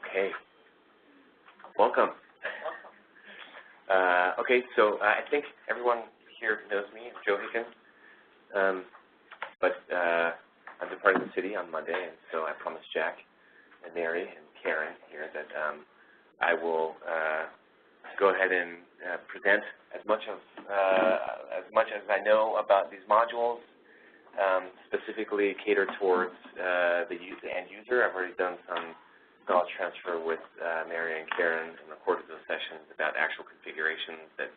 Okay, welcome. Okay, so I think everyone here knows me. I'm Joe Higgins, but I'm departing the city on Monday, and so I promised Jack and Mary and Karen here that I will go ahead and present as much as I know about these modules, specifically catered towards the end user. I've already done some knowledge transfer with Mary and Karen and recorded those sessions about actual configurations that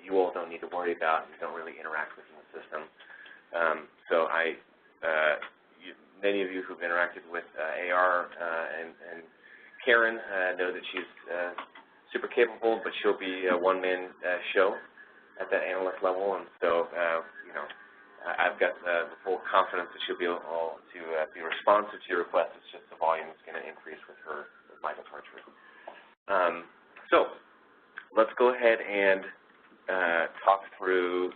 you all don't need to worry about and don't really interact with in the system. So many of you who've interacted with AR and Karen know that she's super capable, but she'll be a one-man show at that analyst level, and so I've got the full confidence that she'll be able to be responsive to your requests. It's just the volume is going to increase with my departure. So let's go ahead and talk through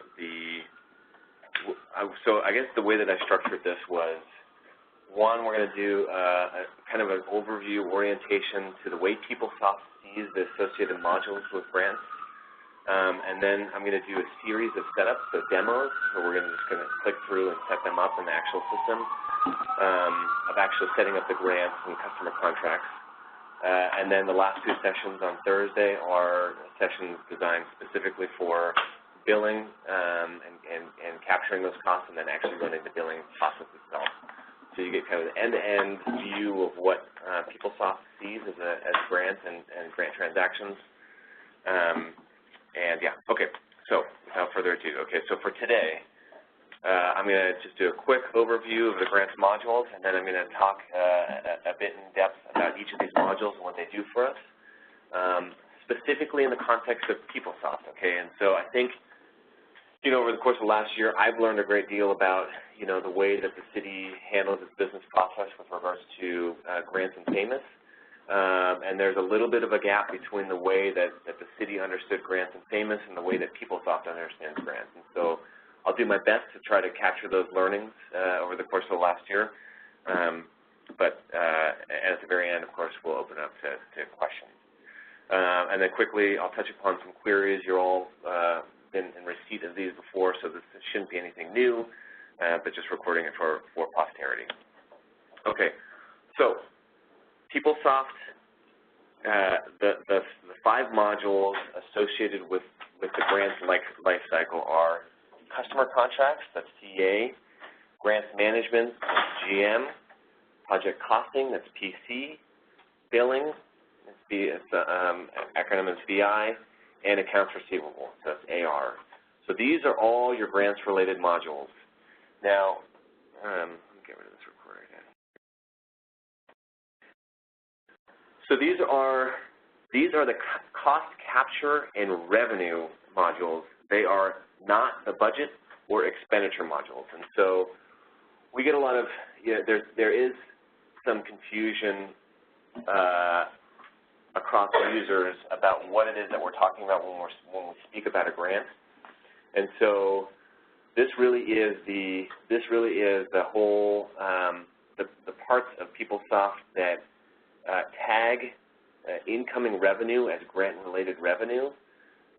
so I guess the way that I structured this was, one, we're going to do kind of an overview orientation to the way PeopleSoft sees the associated modules with grants. And then I'm going to do a series of setups, so demos, so we're just going to click through and set them up in the actual system of actually setting up the grants and customer contracts. And then the last two sessions on Thursday are sessions designed specifically for billing and capturing those costs and then actually running the billing process itself. So you get kind of an end-to-end view of what PeopleSoft sees as grants and grant transactions. And yeah, okay, so without further ado, okay, so for today, I'm going to just do a quick overview of the grants modules, and then I'm going to talk a bit in depth about each of these modules and what they do for us, specifically in the context of PeopleSoft, okay? And so I think, over the course of last year, I've learned a great deal about, the way that the city handles its business process with regards to grants and payments. And there's a little bit of a gap between the way that the city understood grants and payments and the way that PeopleSoft understands grants. And so I'll do my best to try to capture those learnings over the course of the last year. But at the very end, of course, we'll open up to questions. And then quickly, I'll touch upon some queries. You're all been in receipt of these before, so this shouldn't be anything new, but just recording it for posterity. Okay, so PeopleSoft, the 5 modules associated with the grants life cycle are customer contracts, that's CA, grants management, that's GM, project costing, that's PC, billing, acronym is BI, and accounts receivable, so that's AR. So these are all your grants-related modules. Now, let me get rid of this recorder again. So these are the cost capture and revenue modules. They are not the budget or expenditure modules. And so we get a lot of, there is some confusion across users about what it is that we're talking about when we speak about a grant. And so this really is the whole the parts of PeopleSoft that tag incoming revenue as grant-related revenue,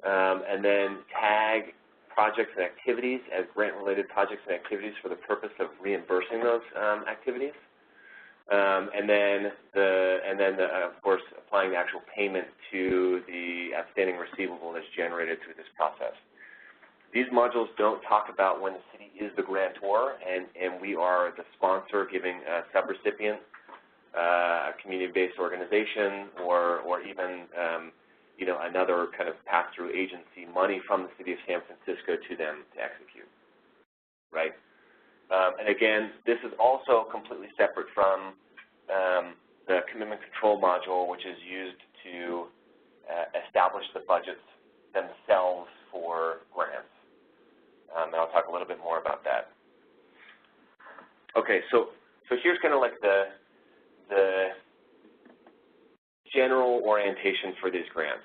and then tag projects and activities as grant-related projects and activities for the purpose of reimbursing those activities. And then of course, applying the actual payment to the outstanding receivable that's generated through this process. These modules don't talk about when the city is the grantor and we are the sponsor giving a subrecipient, a community-based organization, or even another kind of pass-through agency money from the city of San Francisco to them to execute, right? And again, this is also completely separate from the commitment control module, which is used to establish the budgets themselves for grants. And I'll talk a little bit more about that. Okay, so here's kind of like the general orientation for these grants.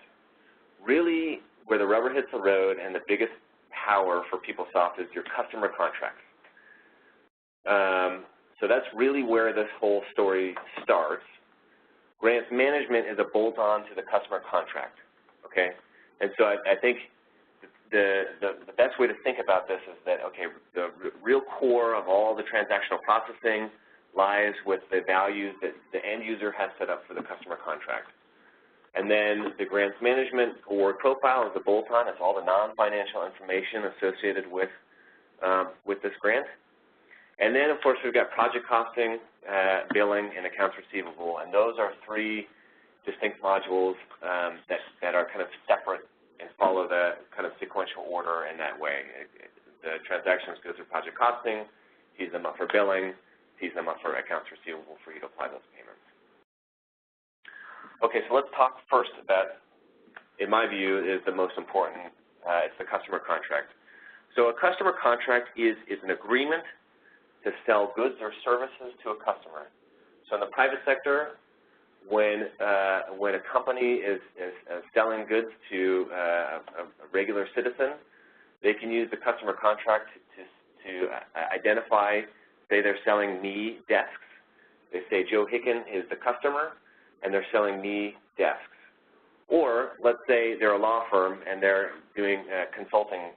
Really, where the rubber hits the road and the biggest power for PeopleSoft is your customer contracts. So that's really where this whole story starts. Grants management is a bolt-on to the customer contract, okay? And so I think the best way to think about this is that, okay, the real core of all the transactional processing lies with the values that the end user has set up for the customer contract. And then the grants management award profile is a bolt-on. It's all the non-financial information associated with this grant. And then, of course, we've got project costing, billing, and accounts receivable. And those are three distinct modules that are kind of separate and follow the kind of sequential order in that way. The transactions go through project costing, tees them up for billing, tees them up for accounts receivable for you to apply those payments. Okay, so let's talk first about, in my view, is the most important. It's the customer contract. So a customer contract is an agreement to sell goods or services to a customer. So in the private sector, when a company is selling goods to a regular citizen, they can use the customer contract to identify, say they're selling me desks. They say Joe Hicken is the customer, and they're selling me desks. Or let's say they're a law firm and they're doing consulting,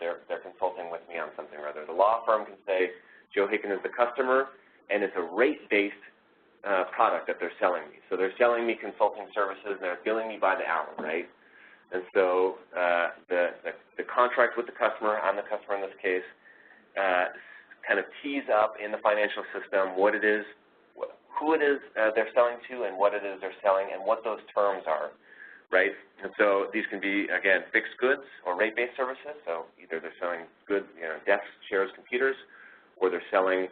they're consulting with me on something or other. The law firm can say Joe Hicken is the customer, and it's a rate-based product that they're selling me. So they're selling me consulting services and they're billing me by the hour, right? And so the contract with the customer, I'm the customer in this case, kind of tees up in the financial system what it is, who it is they're selling to and what it is they're selling and what those terms are, right? And so these can be, again, fixed goods or rate-based services. So either they're selling goods, desks, chairs, computers, or they're selling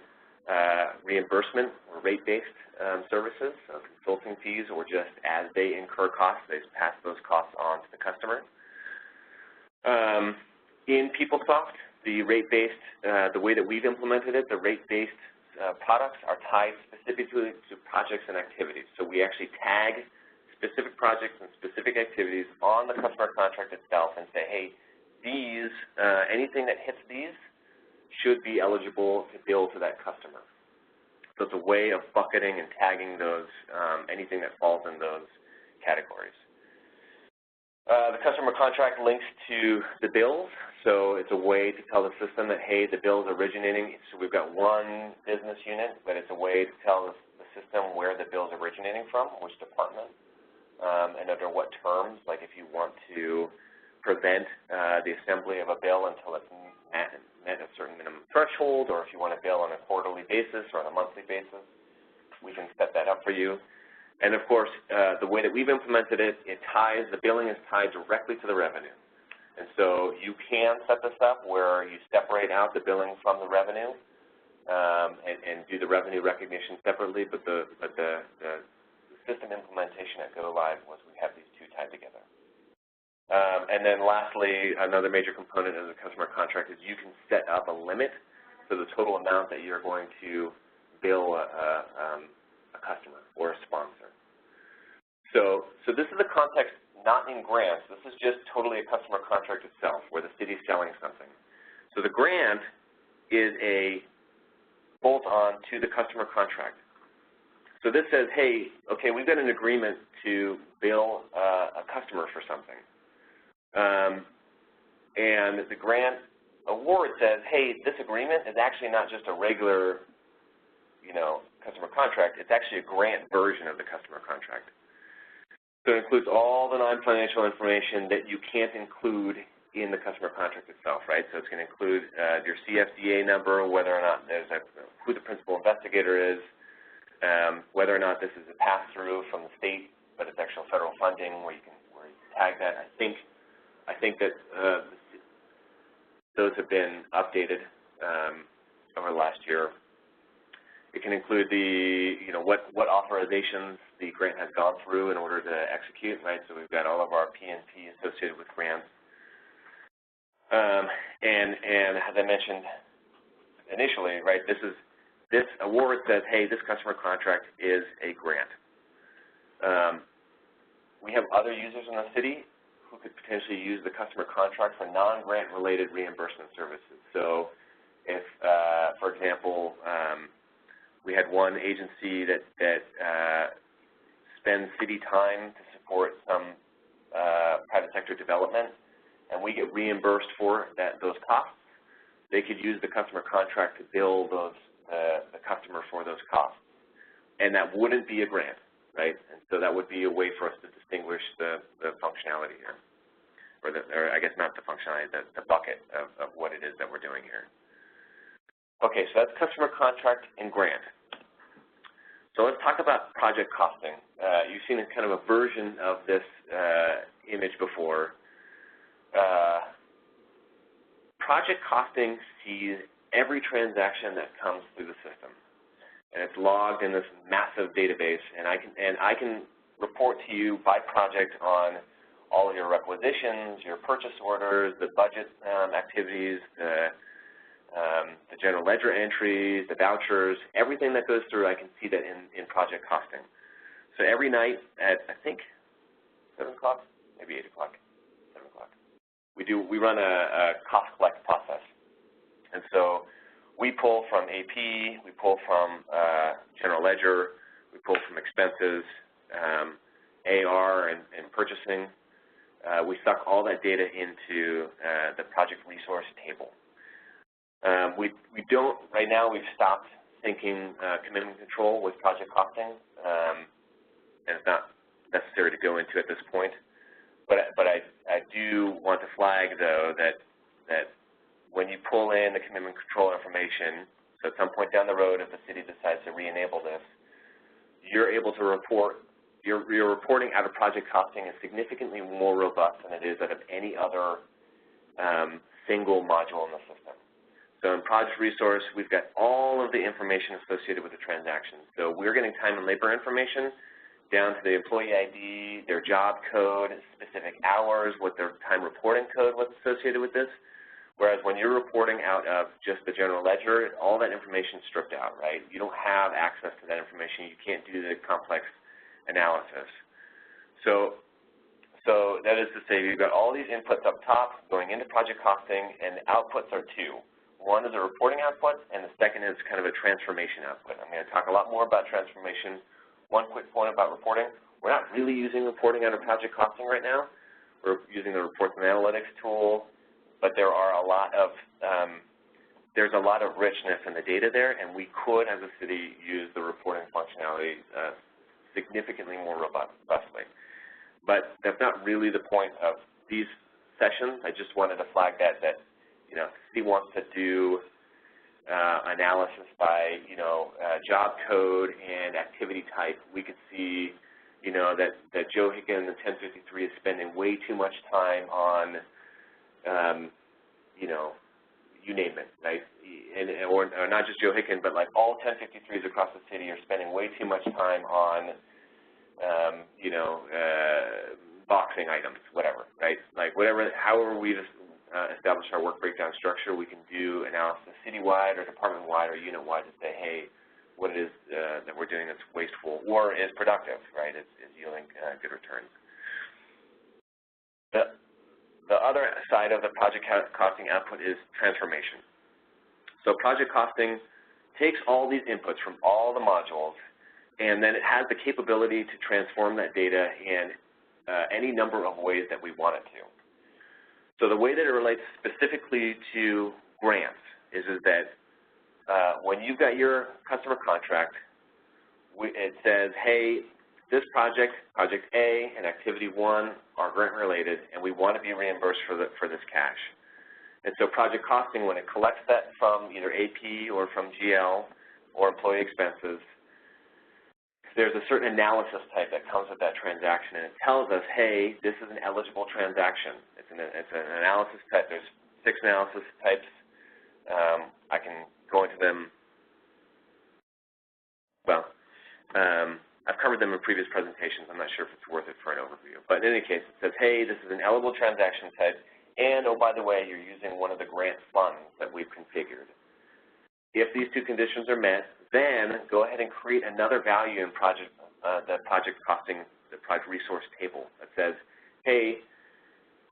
reimbursement or rate-based services, so consulting fees, or just as they incur costs, they pass those costs on to the customer. In PeopleSoft, the rate-based, the way that we've implemented it, the rate-based products are tied specifically to projects and activities. So we actually tag specific projects and specific activities on the customer contract itself and say, hey, these, anything that hits these should be eligible to bill to that customer. So it's a way of bucketing and tagging those, anything that falls in those categories. The customer contract links to the bills, so it's a way to tell the system that, hey, the bill's originating. So we've got one business unit, but it's a way to tell the system where the bill's originating from, which department, and under what terms, like if you want to prevent the assembly of a bill until it's met a certain minimum threshold, or if you want to bill on a quarterly basis or on a monthly basis, we can set that up for you. And of course, the way that we've implemented it, the billing is tied directly to the revenue. And so you can set this up where you separate out the billing from the revenue and do the revenue recognition separately, but the system implementation at Go Live was we have these two tied together. And then lastly, another major component of the customer contract is you can set up a limit to the total amount that you're going to bill a customer or a sponsor. So this is the context not in grants. This is just totally a customer contract itself where the city's selling something. So the grant is a bolt-on to the customer contract. So this says, hey, okay, we've got an agreement to bill a customer for something. And the grant award says, hey, this agreement is actually not just a regular, customer contract. It's actually a grant version of the customer contract. So it includes all the non-financial information that you can't include in the customer contract itself, right? So it's going to include your CFDA number, whether or not who the principal investigator is, whether or not this is a pass-through from the state, but it's actual federal funding where you can tag that. I think that those have been updated over the last year. It can include what authorizations the grant has gone through in order to execute, right? So we've got all of our P&P associated with grants. And as I mentioned initially, right, this award says, hey, this customer contract is a grant. We have other users in the city who could potentially use the customer contract for non-grant related reimbursement services. So if, for example, we had one agency that spend city time to support some private sector development, and we get reimbursed for those costs, they could use the customer contract to bill the customer for those costs. And that wouldn't be a grant, right? And so that would be a way for us to distinguish the functionality here, or I guess not the functionality, the bucket of what it is that we're doing here. Okay, so that's customer contract and grant. So let's talk about project costing. You've seen a kind of a version of this image before. Project costing sees every transaction that comes through the system, and it's logged in this massive database. And I can report to you by project on all of your requisitions, your purchase orders, the budget activities, the general ledger entries, the vouchers, everything that goes through. I can see that in project costing. So every night at, I think, 7 o'clock, maybe 8 o'clock, 7 o'clock, we run a cost collect process. And so we pull from AP, we pull from general ledger, we pull from expenses, AR and purchasing. We suck all that data into the project resource table. We don't, right now we've stopped thinking commitment control with project costing, and it's not necessary to go into at this point. But I do want to flag, though, that when you pull in the commitment control information, so at some point down the road if the city decides to re-enable this, you're able to report, your reporting out of project costing is significantly more robust than it is out of any other single module in the system. So in project resource, we've got all of the information associated with the transaction. So we're getting time and labor information down to the employee ID, their job code, specific hours, what their time reporting code was associated with this. Whereas when you're reporting out of just the general ledger, all that information is stripped out, right? You don't have access to that information. You can't do the complex analysis. So that is to say, you've got all these inputs up top going into project costing, and the outputs are two. One is a reporting output, and the second is kind of a transformation output. I'm going to talk a lot more about transformation. One quick point about reporting. We're not really using reporting out of project costing right now. We're using the reports and analytics tool, but there are a lot of there's a lot of richness in the data there, and we could, as a city, use the reporting functionality significantly more robustly. But that's not really the point of these sessions. I just wanted to flag that you know, if he wants to do analysis by, you know, job code and activity type, we could see, you know, that Joe Hicken in 1053 is spending way too much time on, you know, you name it, right? Or not just Joe Hicken, but like all 1053s across the city are spending way too much time on, you know, boxing items, whatever, right? Like whatever, however we establish our work breakdown structure, we can do analysis citywide or department-wide or unit-wide to say, hey, what it is that we're doing that's wasteful or is productive, right? Is yielding good returns. The other side of the project costing output is transformation. So project costing takes all these inputs from all the modules, and then it has the capability to transform that data in any number of ways that we want it to. So the way that it relates specifically to grants is that when you've got your customer contract, it says, hey, this project, Project A and Activity 1 are grant related, and we want to be reimbursed for this cash. And so project costing, when it collects that from either AP or from GL or employee expenses, there's a certain analysis type that comes with that transaction, and it tells us, hey, this is an eligible transaction. It's an analysis type. There's 6 analysis types. I can go into them. Well, I've covered them in previous presentations. I'm not sure if it's worth it for an overview. But in any case, it says, hey, this is an eligible transaction type, and, oh, by the way, you're using one of the grant funds that we've configured. If these 2 conditions are met, then go ahead and create another value in the project costing, the project resource table that says, hey,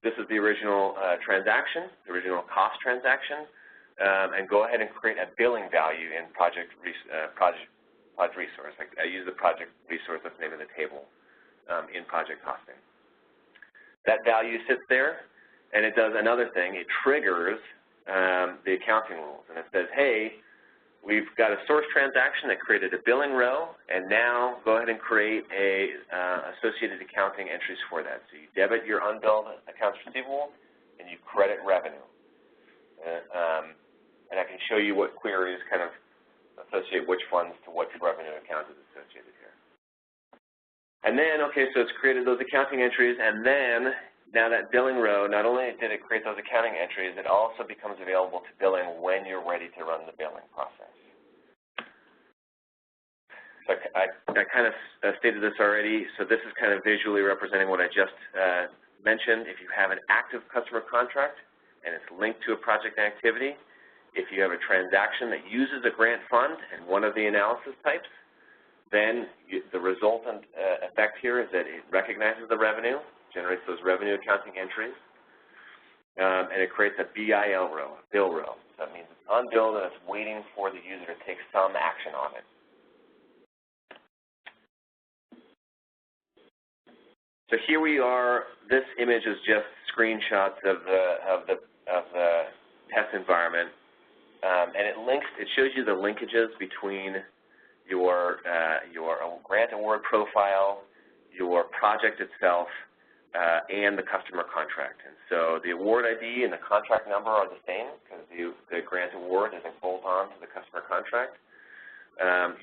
this is the original transaction, the original cost transaction, and go ahead and create a billing value in project resource. I use the project resource as the name of the table. in project costing. That value sits there, and it does another thing. It triggers the accounting rules, and it says, hey, we've got a source transaction that created a billing row, and now go ahead and create associated accounting entries for that. So you debit your unbilled accounts receivable, and you credit revenue. And I can show you what queries kind of associate which funds to which revenue account is associated here. And then, okay, so it's created those accounting entries, and then now that billing row, not only did it create those accounting entries, it also becomes available to billing when you're ready to run the billing process. So I kind of stated this already, so this is kind of visually representing what I just mentioned. If you have an active customer contract and it's linked to a project activity, if you have a transaction that uses a grant fund and one of the analysis types, then the resultant effect here is that it recognizes the revenue, generates those revenue accounting entries, and it creates a BIL row, a bill row. So that means it's unbilled and it's waiting for the user to take some action on it. So here we are. This image is just screenshots of the test environment, and it shows you the linkages between your grant award profile, your project itself, and the customer contract. And so the award ID and the contract number are the same because the grant award is a bolt-on to the customer contract.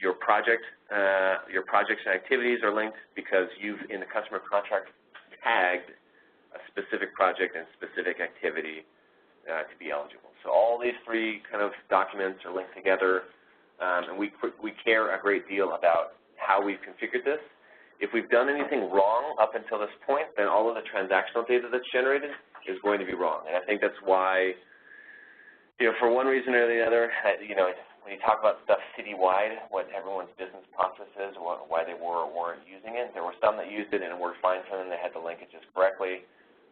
Your projects and activities are linked because you've, in the customer contract, tagged a specific project and specific activity to be eligible. So all these three kind of documents are linked together, and we care a great deal about how we've configured this. If we've done anything wrong up until this point, then all of the transactional data that's generated is going to be wrong. And I think that's why, for one reason or the other, when you talk about stuff citywide, what everyone's business process is, why they were or weren't using it, there were some that used it and it worked fine for them. They had the linkages correctly.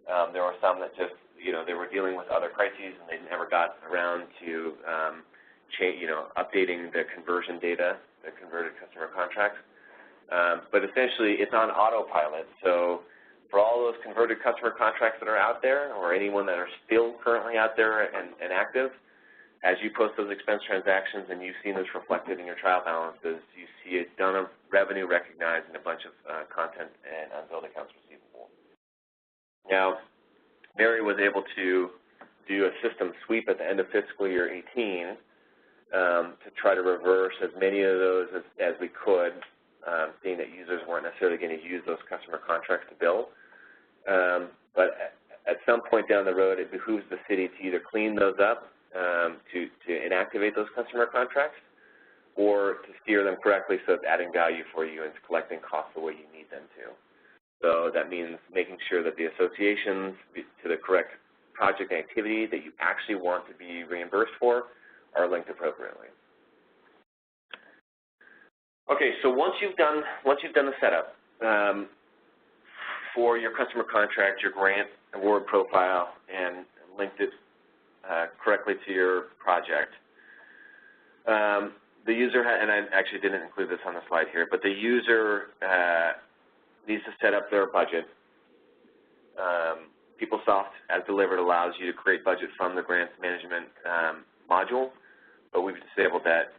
There were some that just, they were dealing with other crises and they never got around to updating the conversion data, the converted customer contracts. But essentially, it's on autopilot. So for all those converted customer contracts that are out there, or anyone that are still currently out there and active, as you post those expense transactions and you've seen this reflected in your trial balances, you see a ton of revenue recognized and a bunch of content and unbilled accounts receivable. Now, Mary was able to do a system sweep at the end of fiscal year 18 to try to reverse as many of those as we could, seeing that users weren't necessarily going to use those customer contracts to bill. But at some point down the road, it behooves the city to either clean those up to inactivate those customer contracts, or to steer them correctly so it's adding value for you and it's collecting costs the way you need them to. So that means making sure that the associations to the correct project activity that you actually want to be reimbursed for are linked appropriately. Okay, so once you've done the setup for your customer contract, your grant award profile, and linked it correctly to your project, the user, and I actually didn't include this on the slide here, but the user needs to set up their budget. PeopleSoft, as delivered, allows you to create budget from the grants management module, but we've disabled that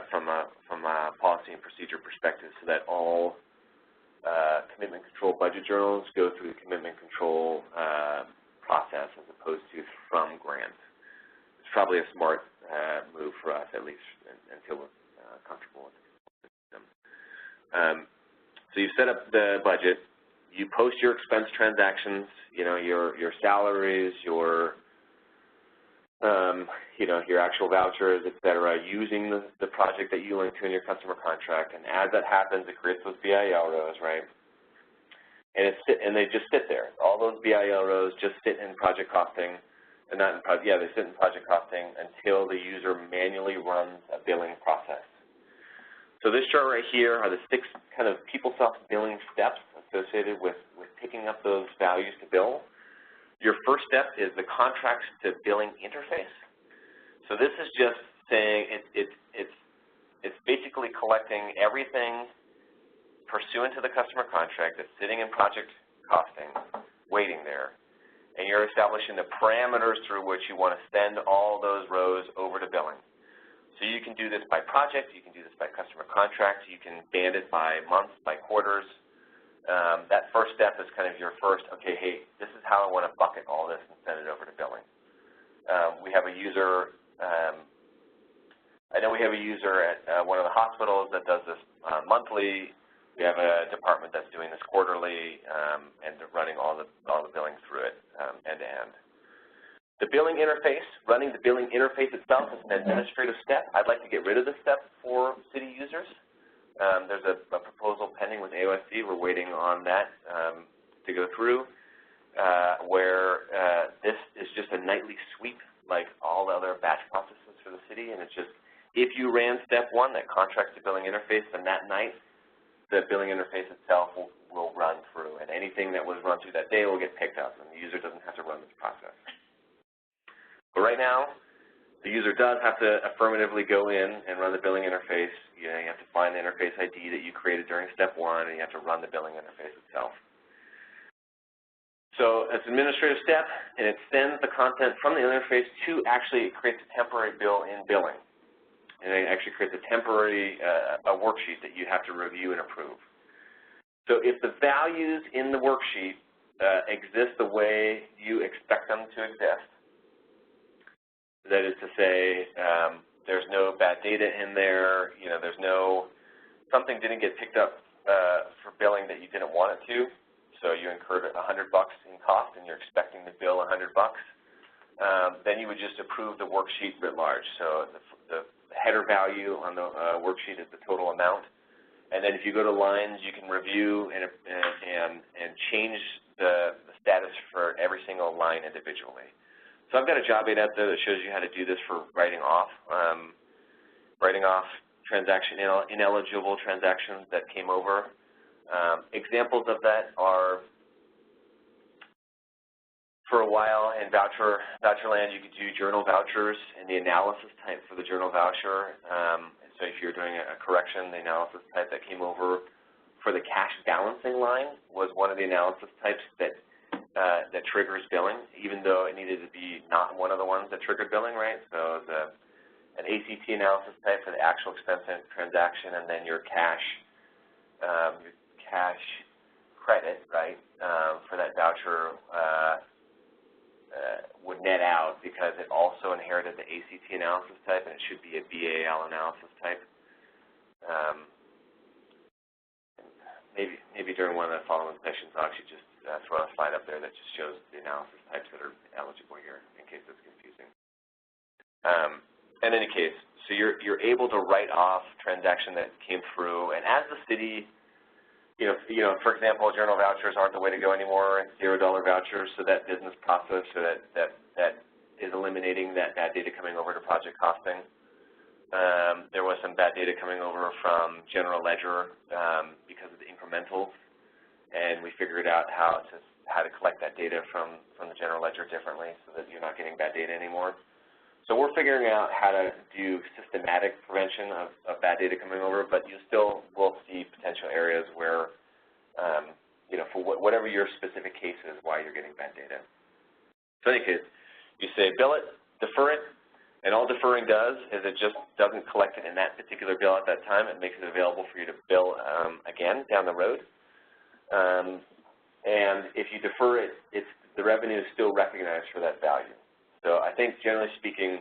from a policy and procedure perspective so that all commitment control budget journals go through the commitment control process as opposed to from grants. It's probably a smart move for us, at least until we're comfortable with the system. So you've set up the budget. You post your expense transactions, your salaries, your your actual vouchers, et cetera, using the project that you link to in your customer contract. And as that happens, it creates those BIL rows, right? And they just sit there. All those BIL rows just sit in project costing, and they sit in project costing until the user manually runs a billing process. So this chart right here are the 6 kind of PeopleSoft billing steps associated with picking up those values to bill. Your first step is the contracts to billing interface. So this is just saying it's basically collecting everything pursuant to the customer contract that's sitting in project costing, waiting there, and you're establishing the parameters through which you want to send all those rows over to billing. So you can do this by project, you can do this by customer contract, you can band it by months, by quarters. That first step is kind of your first, okay, hey, this is how I want to bucket all this and send it over to billing. We have a user, I know we have a user at one of the hospitals that does this monthly. We have a department that's doing this quarterly, and running all the billing through it end to end. The billing interface, running the billing interface itself is an administrative step. I'd like to get rid of this step for city users. There's a proposal pending with AOSC. We're waiting on that to go through, where this is just a nightly sweep like all the other batch processes for the city, and it's just, if you ran step one, that contracts to billing interface, then that night the billing interface itself will run through, and anything that was run through that day will get picked up, and the user doesn't have to run this process. But right now, the user does have to affirmatively go in and run the billing interface. You have to find the interface ID that you created during step one, and you have to run the billing interface itself. So it's an administrative step, and it sends the content from the interface to actually, it creates a temporary bill in billing. And it actually creates a temporary a worksheet that you have to review and approve. So if the values in the worksheet exist the way you expect them to exist, that is to say, there's no bad data in there, there's no, something didn't get picked up for billing that you didn't want it to, so you incurred $100 in cost and you're expecting to bill $100, then you would just approve the worksheet writ large. So the header value on the worksheet is the total amount, and then if you go to lines, you can review and change the status for every single line individually. So I've got a job aid out there that shows you how to do this for writing off ineligible transactions that came over. Examples of that are, for a while in voucher land, you could do journal vouchers and the analysis type for the journal voucher. So if you're doing a correction, the analysis type that came over for the cash balancing line was one of the analysis types that triggers billing, even though it needed to be not one of the ones that triggered billing, right? So an ACT analysis type for the actual expense transaction, and then your cash credit, right, for that voucher would net out because it also inherited the ACT analysis type, and it should be a BAL analysis type. Maybe during one of the following sessions, I'll actually just throw a slide up there that just shows the analysis types that are eligible here, in case it's confusing. In any case, so you're able to write off transaction that came through, and as the city, for example, journal vouchers aren't the way to go anymore, $0 vouchers, so that business process, so that is eliminating that bad data coming over to project costing. There was some bad data coming over from general ledger because of the incrementals, and we figured out how to collect that data from the general ledger differently so that you're not getting bad data anymore. So we're figuring out how to do systematic prevention of bad data coming over, but you still will see potential areas where, for whatever your specific case is, why you're getting bad data. So in any case, you say bill it, defer it, and all deferring does is it just doesn't collect it in that particular bill at that time. It makes it available for you to bill again down the road. And if you defer it, the revenue is still recognized for that value. So I think generally speaking,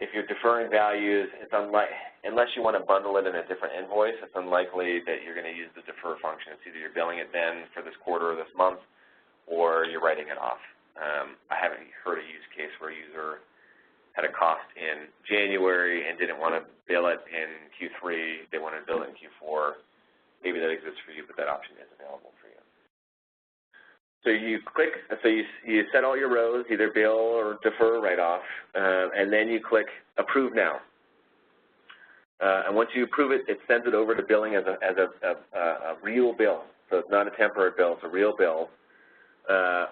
if you're deferring values, it's unless you want to bundle it in a different invoice, it's unlikely that you're going to use the defer function. It's either you're billing it then for this quarter or this month, or you're writing it off. I haven't heard a use case where a user had a cost in January and didn't want to bill it in Q3, they wanted to bill it in Q4. Maybe that exists for you, but that option is available for you. So you click, so you set all your rows, either bill or defer or write off, and then you click Approve Now. And once you approve it, it sends it over to billing as a real bill. So it's not a temporary bill, it's a real bill,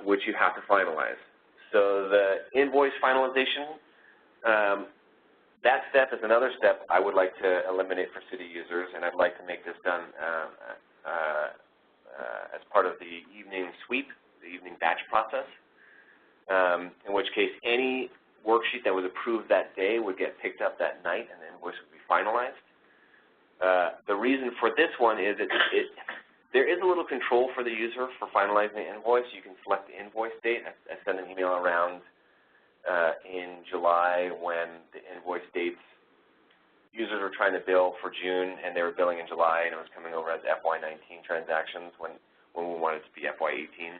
which you have to finalize. So the invoice finalization, that step is another step I would like to eliminate for city users, and I'd like to make this done as part of the evening sweep, the evening batch process, in which case any worksheet that was approved that day would get picked up that night and the invoice would be finalized. The reason for this one is there is a little control for the user for finalizing the invoice. You can select the invoice date. I sent an email around in July when the invoice dates, users were trying to bill for June and they were billing in July and it was coming over as FY19 transactions when we wanted it to be FY18.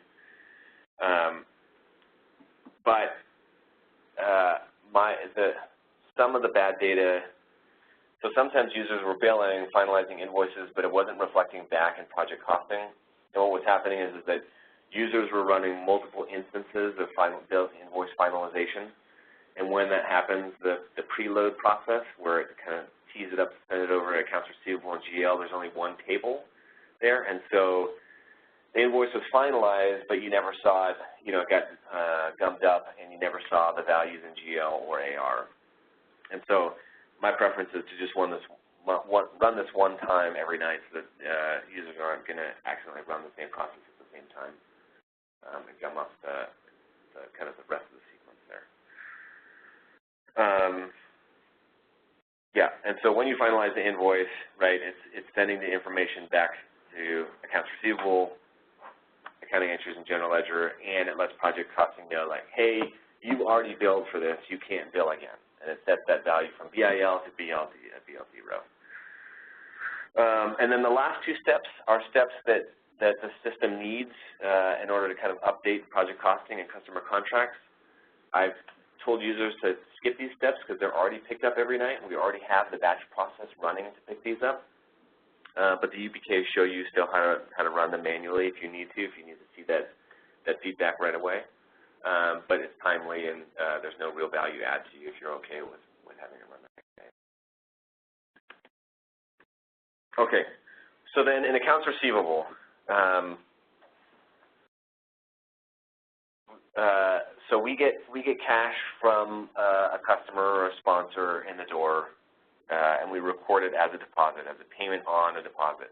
Some of the bad data, so sometimes users were billing, finalizing invoices, but it wasn't reflecting back in project costing. And what was happening is that users were running multiple instances of invoice finalization. And when that happens, the preload process, where it kind of tees it up to send it over to accounts receivable and GL, there's only one table there. And so the invoice was finalized, but you never saw it, it got gummed up, and you never saw the values in GL or AR. And so my preference is to just run this one time every night so that users aren't going to accidentally run the same process at the same time and gum up the kind of the rest of the sequence there. Yeah, and so when you finalize the invoice, right, it's sending the information back to accounts receivable, accounting entries in general ledger, and it lets project costing know, like, hey, you already billed for this, you can't bill again. And it sets that value from BIL to BL0. And then the last two steps are steps that the system needs in order to kind of update project costing and customer contracts. I've told users to skip these steps because they're already picked up every night, and we already have the batch process running to pick these up. But the UBKs show you still how to run them manually if you need to see that feedback right away. But it's timely, and there's no real value add to you if you're okay with having it run that way. Okay, so then in accounts receivable, so we get cash from a customer or a sponsor in the door, and we record it as a deposit, as a payment on a deposit.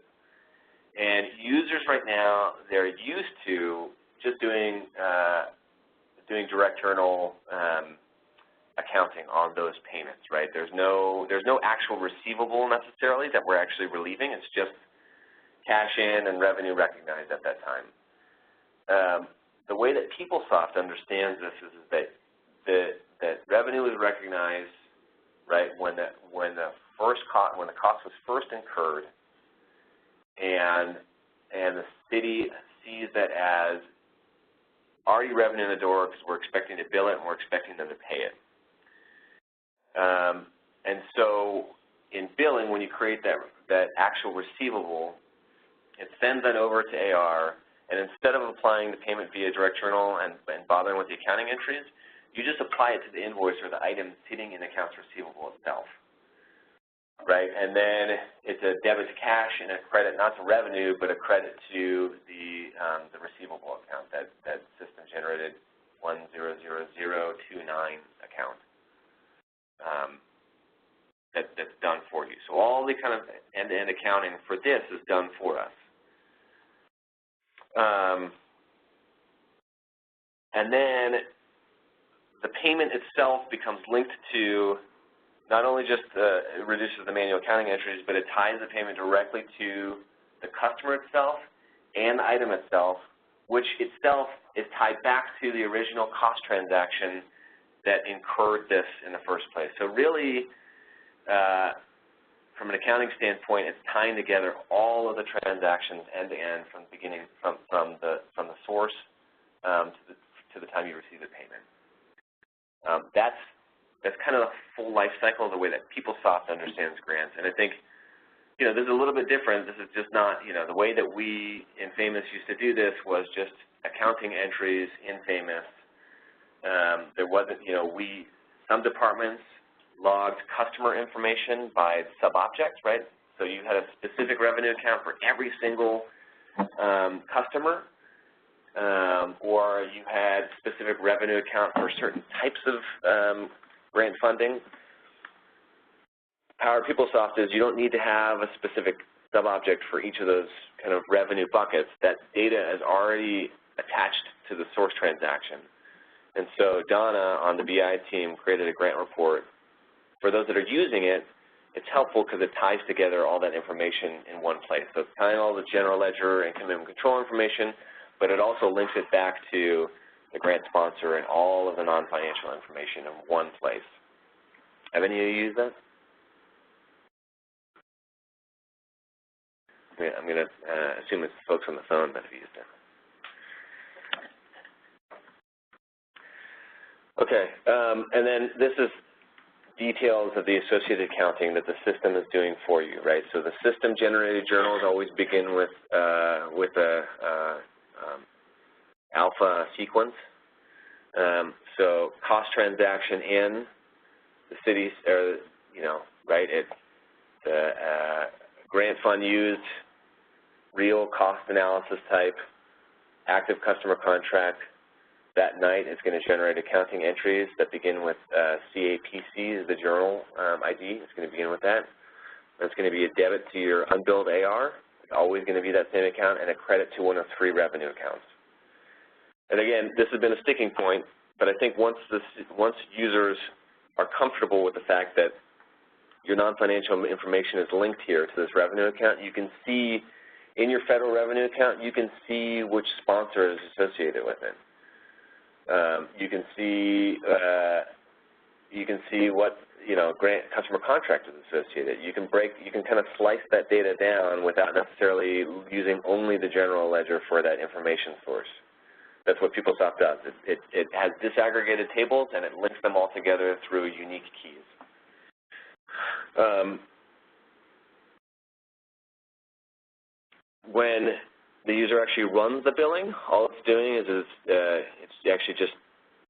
And users right now, they're used to just doing direct journal accounting on those payments, right? There's no actual receivable necessarily that we're actually relieving. It's just cash in and revenue recognized at that time. The way that PeopleSoft understands this is that revenue is recognized, right, when the cost was first incurred, and the city sees that as already revenue in the door because we're expecting to bill it and we're expecting them to pay it. And so in billing, when you create that actual receivable, it sends that over to AR, and instead of applying the payment via direct journal and bothering with the accounting entries, you just apply it to the invoice or the item sitting in accounts receivable itself, right? And then it's a debit to cash and a credit, not to revenue, but a credit to the receivable account, that system-generated 100029 account that's done for you. So all the kind of end-to-end accounting for this is done for us. And then the payment itself becomes linked to not only just it reduces the manual accounting entries, but it ties the payment directly to the customer itself and the item itself, which itself is tied back to the original cost transaction that incurred this in the first place. So really, from an accounting standpoint, it's tying together all of the transactions end to end from the beginning, from the source to the time you receive the payment. That's kind of the full life cycle of the way that PeopleSoft understands grants. And I think, this is a little bit different. This is just not, the way that we in Famous used to do this was just accounting entries in Famous. There wasn't, some departments logged customer information by sub-object, right? So you had a specific revenue account for every single customer, or you had specific revenue account for certain types of grant funding. Power PeopleSoft is you don't need to have a specific sub-object for each of those kind of revenue buckets, that data is already attached to the source transaction. And so Donna on the BI team created a grant report. For those that are using it, it's helpful because it ties together all that information in one place. So it's tying all the general ledger and commitment control information, but it also links it back to the grant sponsor and all of the non-financial information in one place. Have any of you used that? I'm going to assume it's folks on the phone that have used it. Okay, and then this is details of the associated counting that the system is doing for you, right? So the system-generated journals always begin with a alpha sequence. So cost transaction in the cities, or right? The grant fund used, real cost analysis type, active customer contract. That night is going to generate accounting entries that begin with CAPC is the journal ID. It's going to begin with that. It's going to be a debit to your unbilled AR. It's always going to be that same account, and a credit to one of 3 revenue accounts. And again, this has been a sticking point, but I think once users are comfortable with the fact that your non-financial information is linked here to this revenue account, you can see in your federal revenue account, you can see which sponsor is associated with it. You can see what grant customer contract is associated. You can kind of slice that data down without necessarily using only the general ledger for that information source. That's what PeopleSoft does. It has disaggregated tables and it links them all together through unique keys. When the user actually runs the billing, all it's doing is it's actually just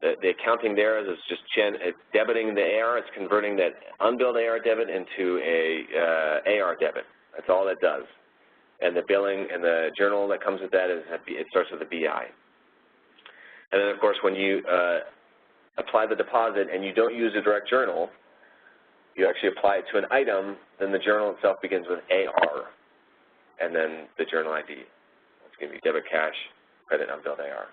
the accounting there is just it's debiting the AR. It's converting that unbilled AR debit into a AR debit. That's all it does. And the billing and the journal that comes with that it starts with a BI. And then, of course, when you apply the deposit and you don't use a direct journal, you actually apply it to an item, then the journal itself begins with AR, and then the journal ID. It's going to be debit cash, credit, unbilled AR.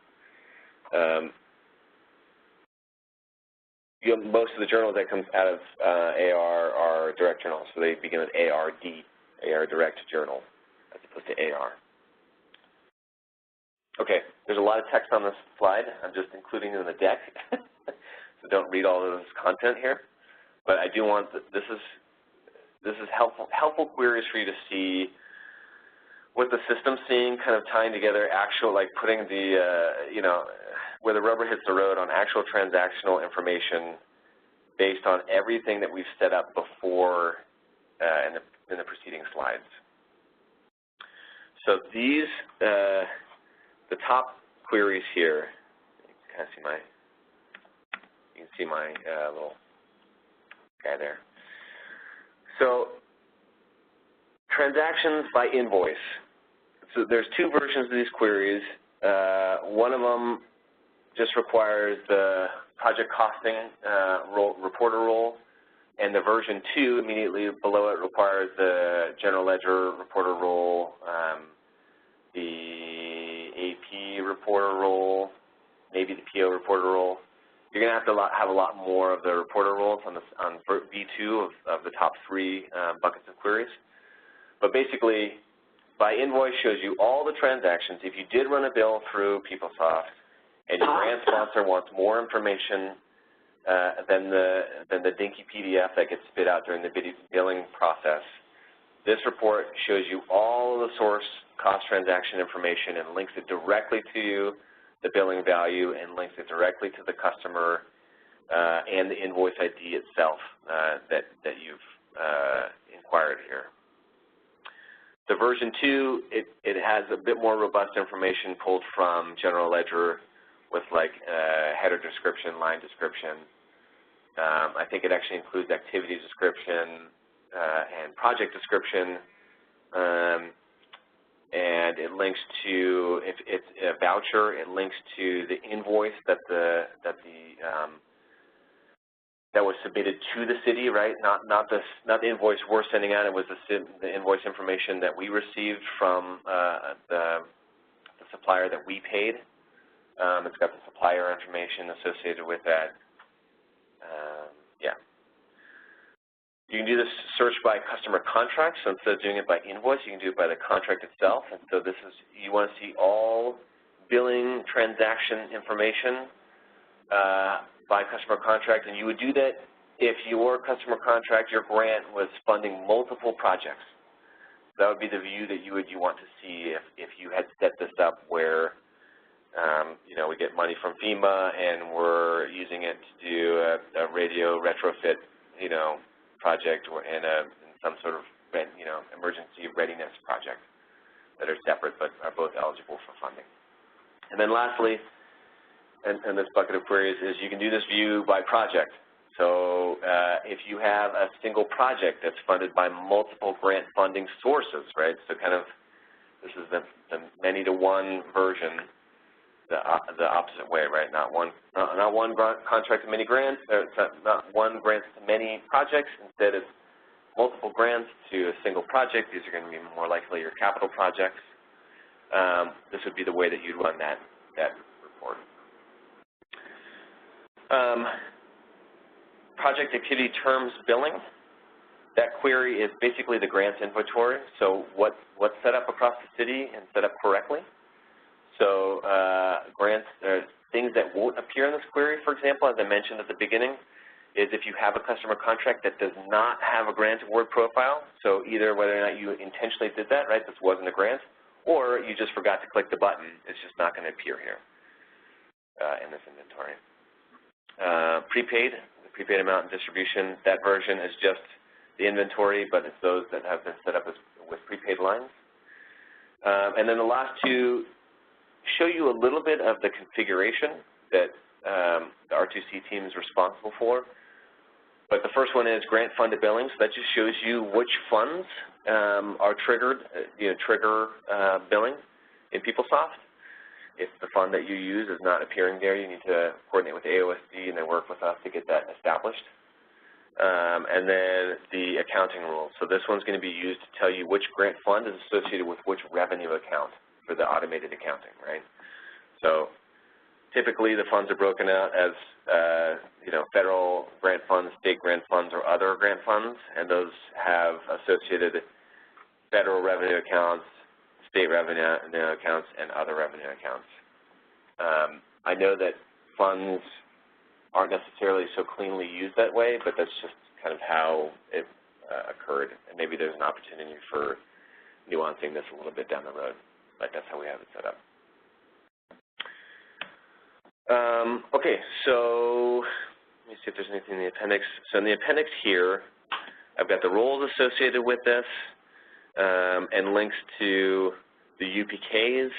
Most of the journals that comes out of AR are direct journals, so they begin with ARD, AR direct journal, as opposed to AR. Okay, there's a lot of text on this slide. I'm just including it in the deck, so don't read all of this content here. But I do want this is helpful queries for you to see what the system's seeing, kind of tying together actual, like putting the where the rubber hits the road on actual transactional information based on everything that we've set up before in the preceding slides. So these the top queries here. You can see my little guy there. So transactions by invoice. So there's 2 versions of these queries. One of them just requires the project costing reporter role, and the version 2 immediately below it requires the general ledger reporter role, the AP reporter role, maybe the PO reporter role. You're going to have a lot more of the reporter roles on V2 of the top 3 buckets of queries. But basically, by invoice shows you all the transactions. If you did run a bill through PeopleSoft and your grant sponsor wants more information than the dinky PDF that gets spit out during the billing process, this report shows you all of the source cost transaction information and links it directly to the billing value and links it directly to the customer and the invoice ID itself that you've inquired here. The version 2, it has a bit more robust information pulled from general ledger with like header description, line description. I think it actually includes activity description and project description, and it links to, if it's a voucher, it links to the invoice that the that was submitted to the city, right? Not the invoice we're sending out. It was the invoice information that we received from the supplier that we paid. It's got the supplier information associated with that. Yeah. You can do this search by customer contract. So instead of doing it by invoice, you can do it by the contract itself. And so this is, you want to see all billing transaction information by customer contract, and you would do that if your customer contract, your grant, was funding multiple projects. That would be the view that you want to see if you had set this up where, you know, we get money from FEMA and we're using it to do a radio retrofit, you know, project or in some sort of, you know, emergency readiness project that are separate but are both eligible for funding. And then lastly, and this bucket of queries is you can do this view by project. So if you have a single project that's funded by multiple grant funding sources, right? So kind of this is the many-to-one version, the opposite way, right? Not one contract to many grants, or not one grant to many projects. Instead, it's multiple grants to a single project. These are going to be more likely your capital projects. This would be the way that you'd run that report. Project activity terms billing. That query is basically the grants inventory. So what's set up across the city and set up correctly. So grants, things that won't appear in this query, for example, as I mentioned at the beginning, is if you have a customer contract that does not have a grant award profile. So either whether or not you intentionally did that, right, this wasn't a grant, or you just forgot to click the button, it's just not going to appear here in this inventory. Prepaid, the prepaid amount and distribution, that version is just the inventory, but it's those that have been set up with prepaid lines. And then the last two show you a little bit of the configuration that the R2C team is responsible for. But the first one is grant funded billing, so that just shows you which funds are triggered, trigger billing in PeopleSoft. If the fund that you use is not appearing there, you need to coordinate with AOSD and then work with us to get that established. And then the accounting rules. So this one's going to be used to tell you which grant fund is associated with which revenue account for the automated accounting, right? So typically the funds are broken out as federal grant funds, state grant funds, or other grant funds, and those have associated federal revenue accounts, state revenue accounts, and other revenue accounts. I know that funds aren't necessarily so cleanly used that way, but that's just kind of how it occurred, and maybe there's an opportunity for nuancing this a little bit down the road, but that's how we have it set up. Okay, so let me see if there's anything in the appendix. So in the appendix here, I've got the roles associated with this and links to the UPKs.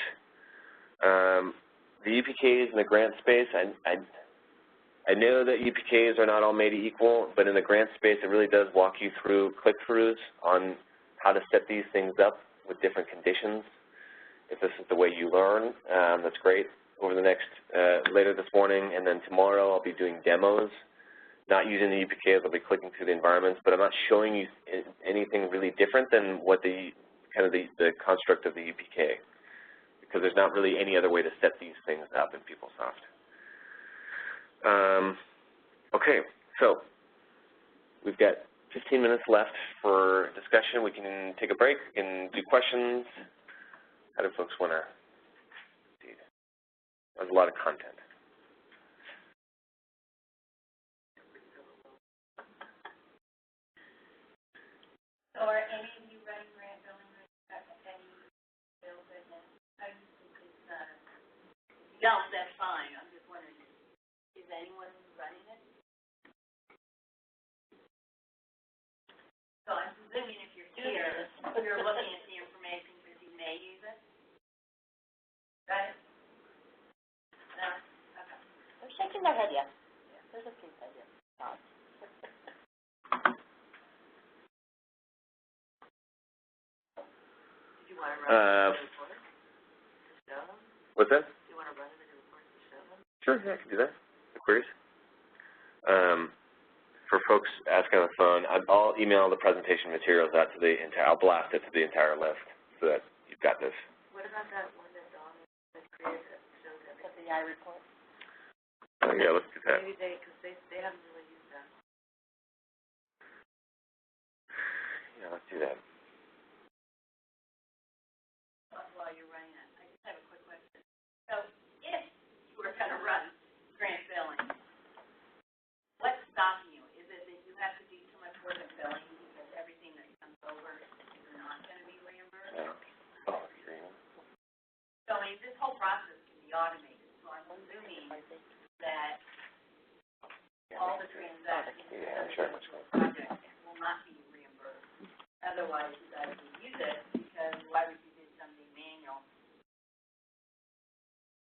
The UPKs in the grant space, I know that UPKs are not all made equal, but in the grant space, it really does walk you through click-throughs on how to set these things up with different conditions. If this is the way you learn, that's great. Over the next, later this morning and then tomorrow, I'll be doing demos, not using the UPKs. I'll be clicking through the environments, but I'm not showing you anything really different than what the construct of the UPK, because there's not really any other way to set these things up in PeopleSoft. Okay, so we've got 15 minutes left for discussion. We can take a break and do questions. How do folks want to proceed? There's a lot of content. So are any of you running grant billing at any bill business? No, that's fine. I'm just wondering, is anyone running it? So I'm presuming if you're here, you're looking at the information because you may use it. Right? No? Okay. They're shaking their head, yes. Yeah. There's a few head, yes. Did you want to run the report to show them? What's that? Do you want to run the report to show them? Sure, yeah, I can do that. The queries. for folks asking on the phone, I'll email the presentation materials out to the entire, I'll blast it to the entire list so that you've got this. What about that one that Dawn that created that shows everything? The I report. Oh, yeah, let's do that. Maybe because they haven't really used that. Yeah, let's do that. While you're running it, I just have a quick question. So if you were going to run grant billing, what's stopping you? Is it that you have to do too much work in billing because everything that comes over you're not going to be reimbursed? Yeah. Oh, you're So I mean, this whole process can be automated. So I'm assuming that all the transactions project will not be reimbursed. Otherwise, you guys would use it because why would you do something manual?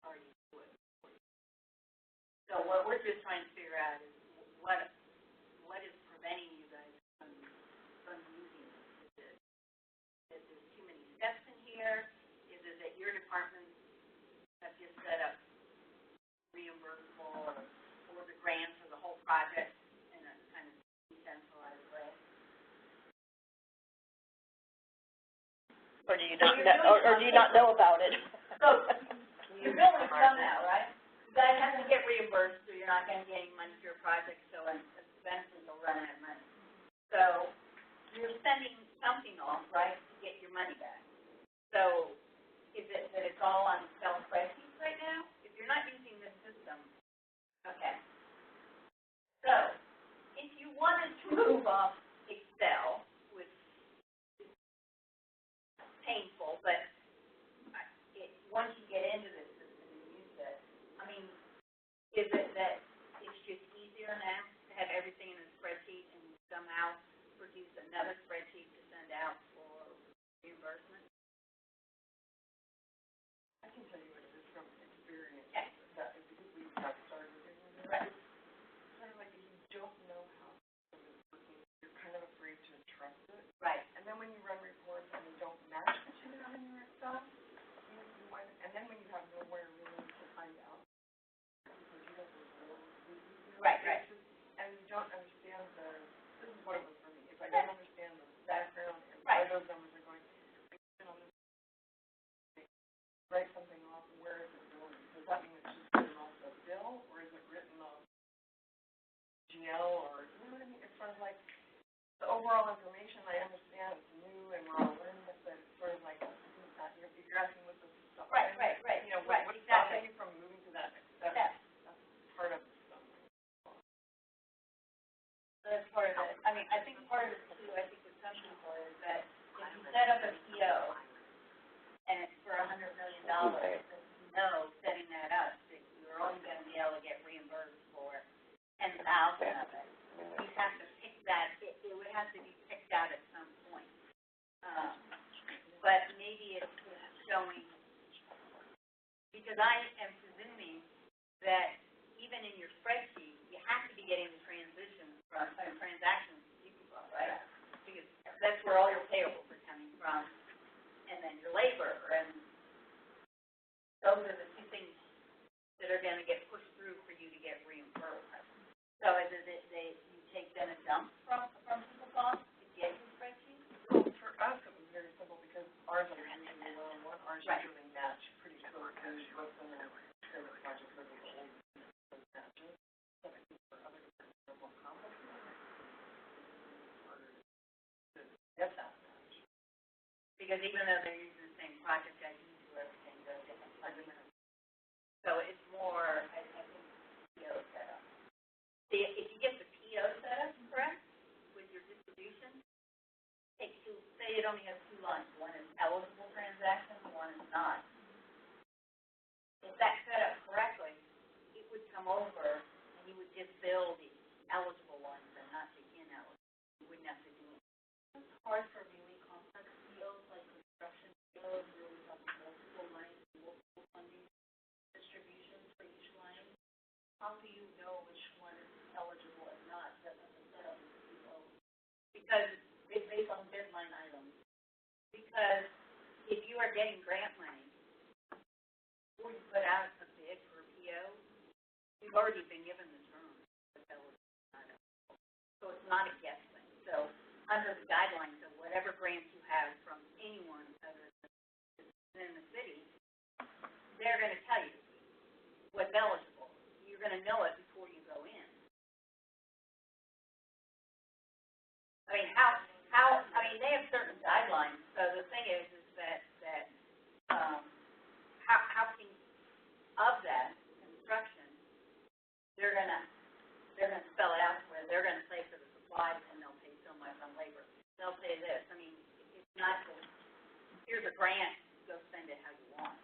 Or you would. So what we're just trying to figure out is what is preventing you guys from using this? Is there too many steps in here? Is it that your department have just set up reimbursable or the grant for the whole project in a kind of decentralized way? Or do you not know, or do you not know about it? So you're billing somehow, right? You guys have to get reimbursed, so you're not going to get any money for your project, so expenses will run out of money. So you're sending something off, right, to get your money back. So is it that it's all on Excel spreadsheets right now? If you're not using this system, okay. So if you wanted to move off Excel, which is painful, but once you get into this system and use it, I mean, is it that it's just easier now to have everything in a spreadsheet and somehow produce another spreadsheet to send out for reimbursement? I can tell you what it is from experience. Okay. That is because we got started doing it. Right. It's kind of like if you don't know how it's working, you're kind of afraid to trust it. Right. And then when you run reports and they don't match what you have in your Excel, and then when you have nowhere really to find out, because you don't know, Right, right. and you don't understand this is what it was for me. If I don't understand the background and Right. where those numbers are going, on this, write something off, where is it going? Does that mean it's just written off the bill, or is it written off GL, or, you know what I mean? It's sort of like, the overall information I understand is new and we're all learning it, but it's sort of like, if you're asking what the stuff Right, is, right, right. you know, Right, what's exactly. stopping you from moving to that next step? Yeah. That's part of the stuff. So that's part of it. I mean, I think part of it too, I think with some people is that if you set up a PO and it's for $100 million, you know, setting that up, that you're only going to be able to get reimbursed for 10,000 of it. You have to pick that, it would have to be picked out at some point. But maybe it's showing, because I am presuming that even in your spreadsheet, you have to be getting the transactions right? Because that's where all your payables are coming from, and then your labor, and those are the two things that are going to get pushed through for you to get reimbursed. So is it that you take then a dump from people's office to get your spreadsheet? Well, for us, it was very simple because ours are usually one-on-one. Ours Right. usually match pretty close to what's in the service project for the whole matches. But I think for other departments, they're more complicated. It's harder to get that match. Because even though they're using the same project, I do everything goes different places. So it's more, I think, PO setup. See, if you get the PO setup correct with your distribution, take two, say it only has two lines. One is eligible transactions, one is not. If that's set up correctly, it would come over and you would just bill the eligible ones and not the ineligible. You wouldn't have to do it. It's hard for really complex POs like construction POs where we have multiple lines, multiple funding distributions for each line. How do you know which one is eligible and not? That's the setup of the PO. Because it's based on deadline items. Because if you are getting grant money, before you put out a bid for a PO, you've already been given the terms of eligible. So not a guess thing. So under the guidelines of whatever grants you have from anyone other than the city, they're going to tell you what's eligible. You're going to know it before you go in. I mean, they have certain guidelines. So the thing is that how can, of that construction, they're gonna spell it out where they're gonna pay for the supplies and they'll pay so much on labor. They'll say this. I mean, it's not just, here's a grant, go spend it how you want.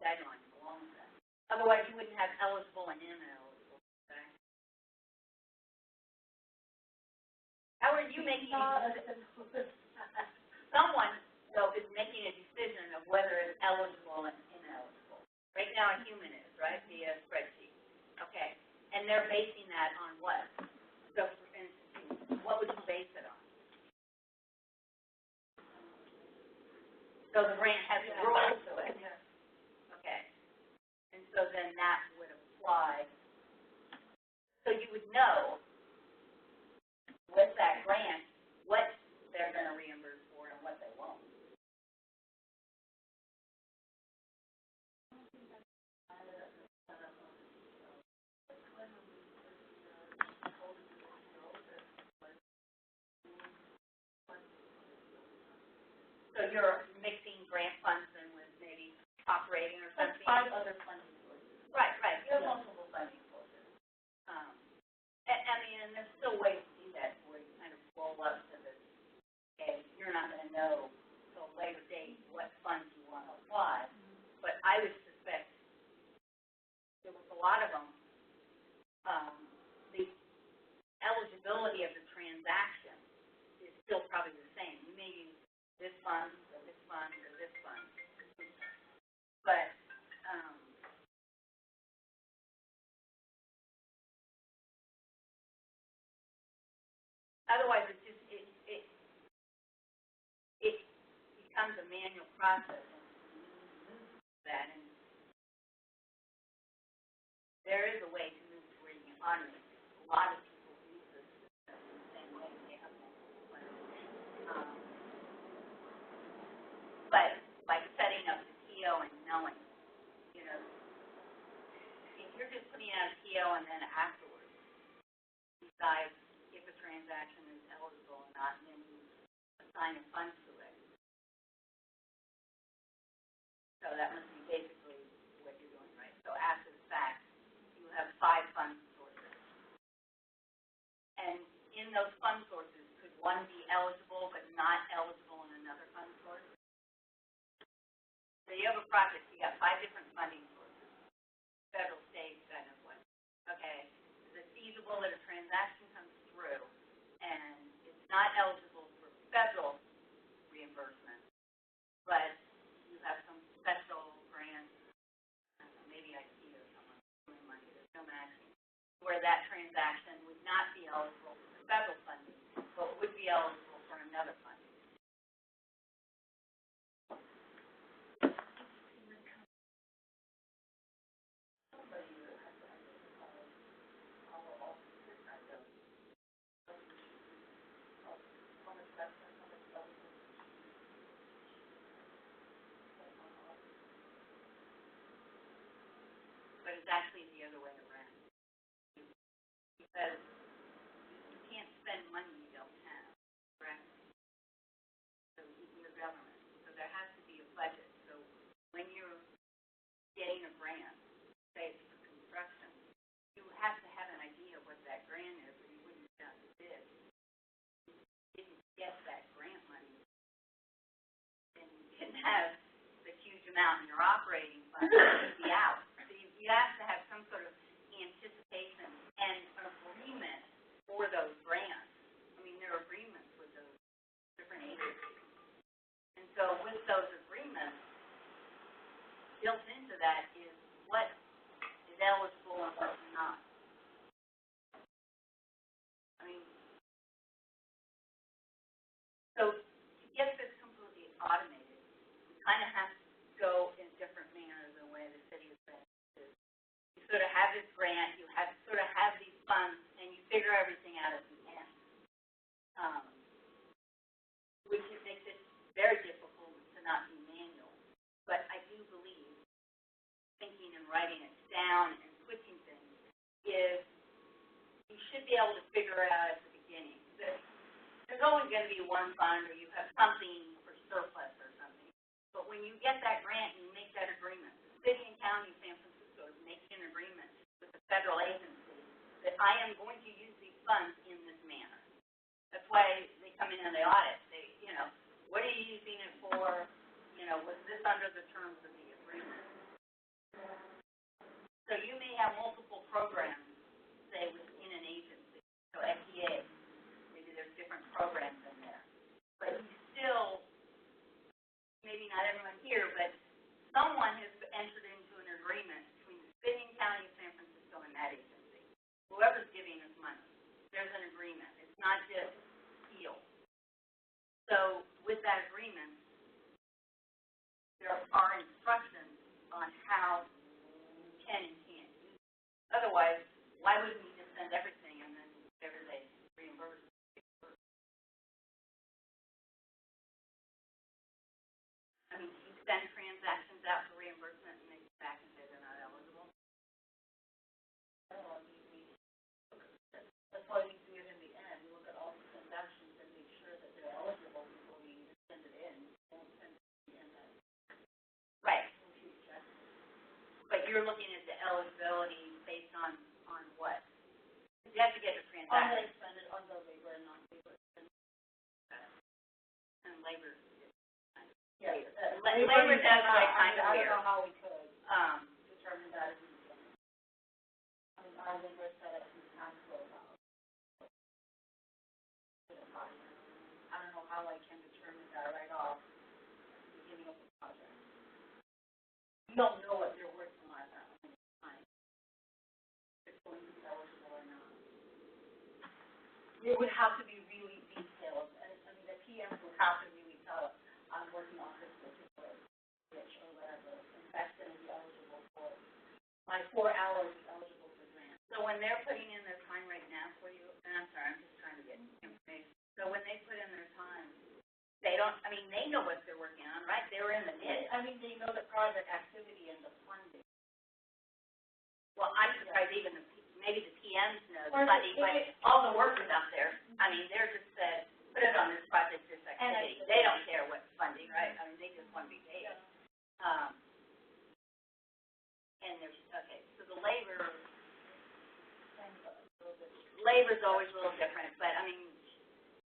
Guidelines along with that. Otherwise, you wouldn't have eligible and ineligible. Okay? How are you making someone, though, is making a decision of whether it's eligible and ineligible. Right now, a human is, right, via spreadsheet. Okay. And they're basing that on what? So, for instance, what would you base it on? So the grant has rules to it. Okay. And so then that would apply. So you would know with that grant what they're going to reimburse for and what they won't. So you're mixing grant funds in with maybe operating or something? That's 5 other funding sources. Right. You have multiple funding sources. I mean, and there's still ways to do that where you kind of roll up to this, okay, you're not going to know until later date what funds you want to apply. But I would suspect there was a lot of them, the eligibility of the transaction is still probably the same. You may use this fund, or this fund, or this fund. But otherwise, it becomes a manual process, and that, and there is a way to move to where you can automate it. A lot of people use this system the same way they have multiple funds. But by setting up the PO and knowing, you know, if you're just putting out a PO and then afterwards decide if a transaction is eligible or not, and then you assign a fund to it. So that must be basically what you're doing, right? So after the fact, you have 5 fund sources. And in those fund sources, could one be eligible but not eligible in another fund source? So you have a project, you got 5 different funding sources, federal, state, kind of what. Okay, is it feasible that a transaction comes through and it's not eligible for federal reimbursement, but you have some special grant, maybe IT or someone doing money, there's no matching, where that transaction would not be eligible for federal funding, but would be eligible for another funding. But it's actually the other way around. Because you can't spend money you don't have, correct? So you're government. So there has to be a budget. So when you're getting a grant, say it's for construction, you have to have an idea what that grant is, or you wouldn't have done the bid. If you didn't get that grant money, then you didn't have the huge amount in your operating fund, you'd be out. You have to have some sort of anticipation and an agreement for those grants. I mean, there are agreements with those different agencies. And so with those agreements, built into that is what is eligible and what's not. I mean, so to get this completely automated, we kind of have to go in a different manner than the way that writing it down and switching things is you should be able to figure out at the beginning. There's always going to be one fund or you have something for surplus or something. But when you get that grant and you make that agreement, the city and county of San Francisco is making an agreement with the federal agency that I am going to use these funds in this manner. That's why they come in and they audit. They, what are you using it for? Was this under the terms of the agreement? So you may have multiple programs, say, within an agency. So FDA, maybe there's different programs in there. But you still, maybe not everyone here, but someone has entered into an agreement between the city and county of San Francisco and that agency. Whoever's giving us money, there's an agreement. It's not just deal. So with that agreement, there are instructions on how you can and can't use it. Otherwise, why wouldn't we just send everything and then every day reimburse? I mean, you send transactions out for reimbursement and they come back and say they're not eligible. That's why we do it in the end. We look at all the transactions and make sure that they're eligible before we send it in. Don't send it in. Right. But you're looking at the eligibility based on what? You have to get the transaction. On the labor and non-labor. And labor. Yeah. Labor does like kind of weird. I don't know how we could determine that as we can. I mean, our labor setup is not closed out. I don't know how I can determine that right off at the beginning of the project. You don't know what they're working on at that time. If it's going to be eligible or not. It would have to be really detailed, and I mean, the PMs would have to really tell us, I'm working on this particular pitch or whatever, and that's going to be eligible for, my 4 hours is eligible for grant. So when they're putting in their time right now for you, and I'm sorry, I'm just trying to get information. So when they put in their time, they don't, I mean, they know what they're working on, right? They were in the mid. I mean, they know the project activity and the funding. Well, I'm surprised even maybe the PMs know the Or funding, but all the workers out there, I mean, they're just said, put it on this project, this activity. They don't care what's funding, right? I mean, they just want to be paid. And there's, okay, so the labor's always a little different, but I mean,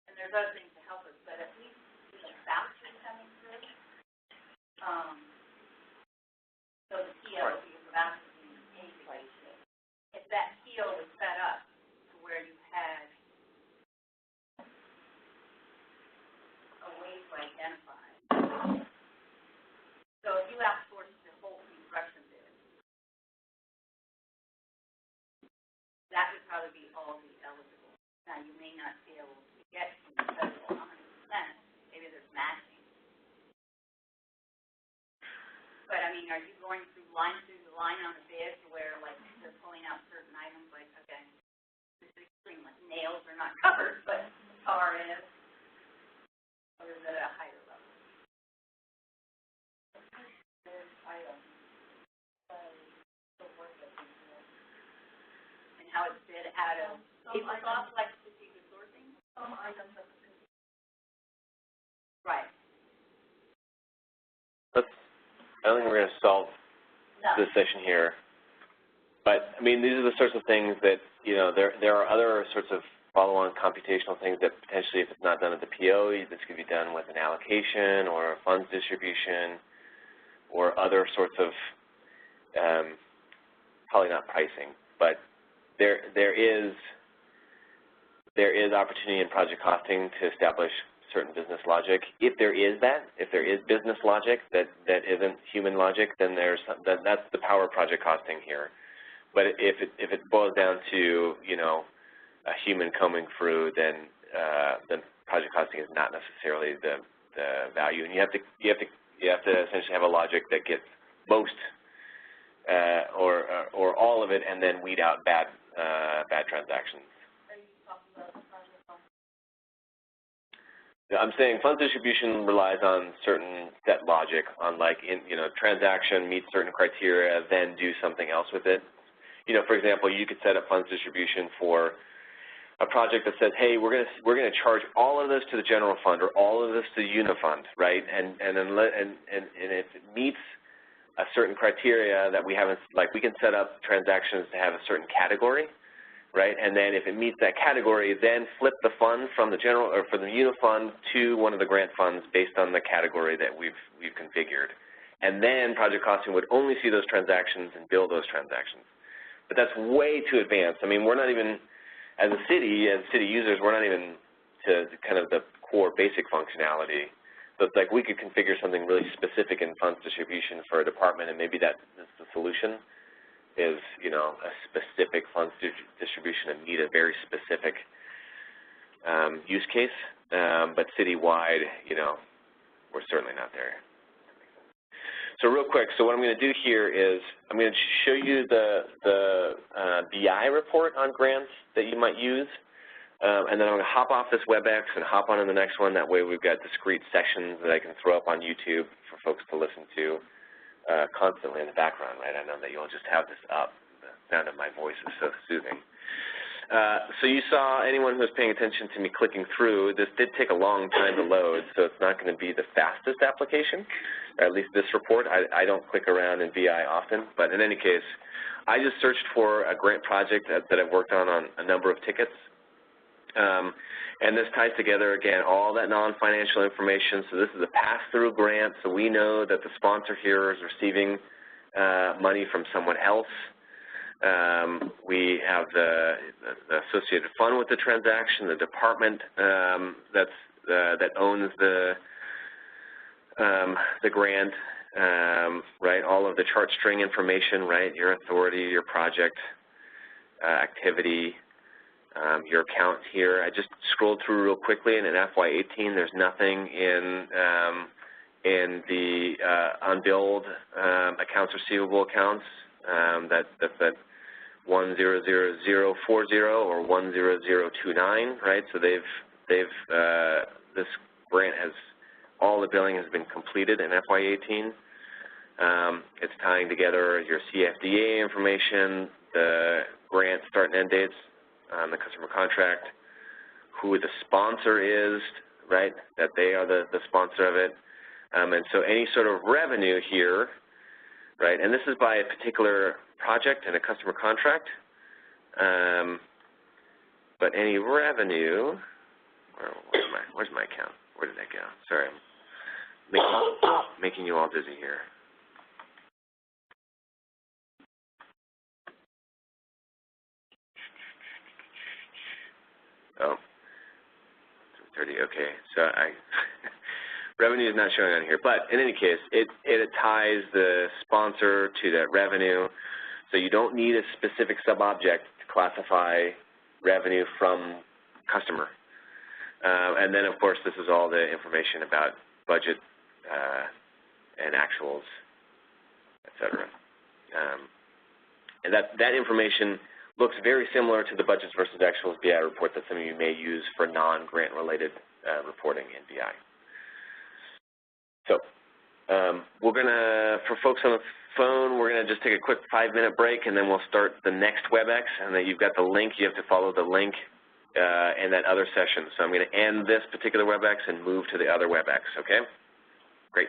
and there's other things to help us, but at least the vouchers coming through. So the PO, because the vouchers being paid, if that PO was set up to where you had a way to identify. So if you outsource the whole construction bid, that would probably be all the eligible. Now, you may not be able to get to the federal 100%. Maybe there's matching. But, I mean, are you going through the line on the bid to where, like, they're pulling out certain items, like, okay, this is extreme, like nails are not covered, but the tar is, or is it at a higher level? There's items, the work that we do. And how it's bid out of people's off, like strategic sourcing? Some items that Right. I don't think we're going to solve this session here. But, I mean, these are the sorts of things that, there are other sorts of follow-on computational things that potentially, if it's not done at the PO, this could be done with an allocation or a funds distribution or other sorts of, probably not pricing, but there is opportunity in project costing to establish certain business logic. If there is business logic that isn't human logic, then that's the power of project costing here. But if it boils down to a human combing through, then project costing is not necessarily the value, and you have to essentially have a logic that gets most or all of it, and then weed out bad transactions. I'm saying funds distribution relies on certain set logic, on like, transaction meets certain criteria, then do something else with it. For example, you could set up funds distribution for a project that says, hey, we're going to charge all of this to the general fund or all of this to the unifund, right? And if it meets a certain criteria that we haven't, like we can set up transactions to have a certain category, right? And then if it meets that category, then flip the fund from the general or from the unifund to one of the grant funds based on the category that we've configured. And then project costing would only see those transactions and bill those transactions. But that's way too advanced. I mean, we're not even, as city users, we're not even to kind of the core basic functionality. So it's like we could configure something really specific in funds distribution for a department, and maybe that's the solution is, a specific funds distribution and meet a very specific use case. But citywide, we're certainly not there. So real quick, so what I'm going to do here is I'm going to show you the BI report on grants that you might use, and then I'm going to hop off this WebEx and hop on to the next one. That way we've got discrete sessions that I can throw up on YouTube for folks to listen to constantly in the background, right? I know that you'll just have this up. The sound of my voice is so soothing. So you saw, anyone who was paying attention to me clicking through, this did take a long time to load, so it's not going to be the fastest application, or at least this report. I don't click around in BI often, but in any case, I just searched for a grant project that I've worked on a number of tickets. And this ties together, again, all that non-financial information. So this is a pass-through grant, so we know that the sponsor here is receiving money from someone else. We have the associated fund with the transaction, the department that owns the grant, right? All of the chart string information, right? Your authority, your project, activity, your account here. I just scrolled through real quickly, and in FY18, there's nothing in the unbilled accounts receivable accounts that 100040 or 10029, right? So this grant has, all the billing has been completed in FY18. It's tying together your CFDA information, the grant start and end dates, the customer contract, who the sponsor is, right, that they are the sponsor of it. And so any sort of revenue here, right, and this is by a particular project and a customer contract, but any revenue, where's my account? Where did that go? Sorry, I'm making you all dizzy here. Oh, 30, okay. So revenue is not showing on here, but in any case, it ties the sponsor to that revenue, so you don't need a specific sub-object to classify revenue from customer. And then, of course, this is all the information about budget and actuals, et cetera. And that information looks very similar to the budgets versus actuals BI report that some of you may use for non-grant related reporting in BI. So we're going to, for folks on the phone, we're going to just take a quick 5-minute break, and then we'll start the next WebEx, and then you've got the link. You have to follow the link in that other session. So I'm going to end this particular WebEx and move to the other WebEx, okay? Great.